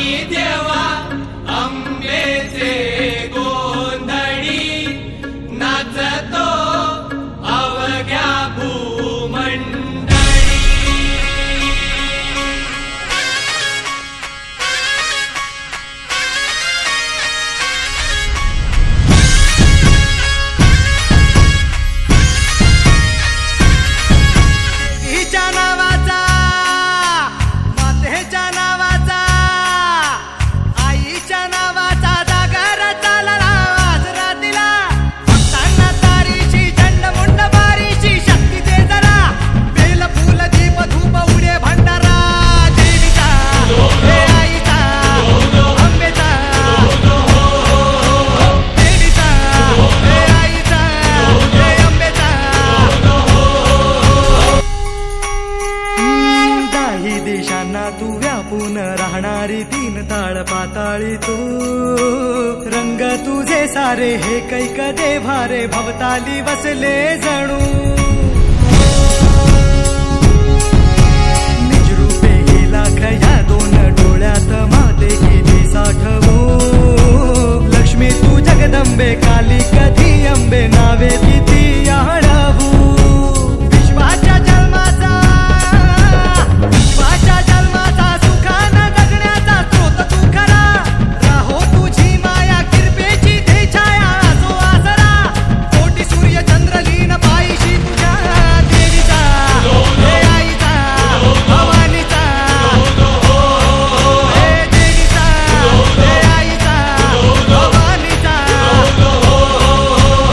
आणि देवा अंबेचे गोंधळी नाचतो अवघ्या तू व्यापून राहणारी तीन ताळ पाताळी तू रंग तुझे सारे हे कैक देव्हारे भवताली बसले जणू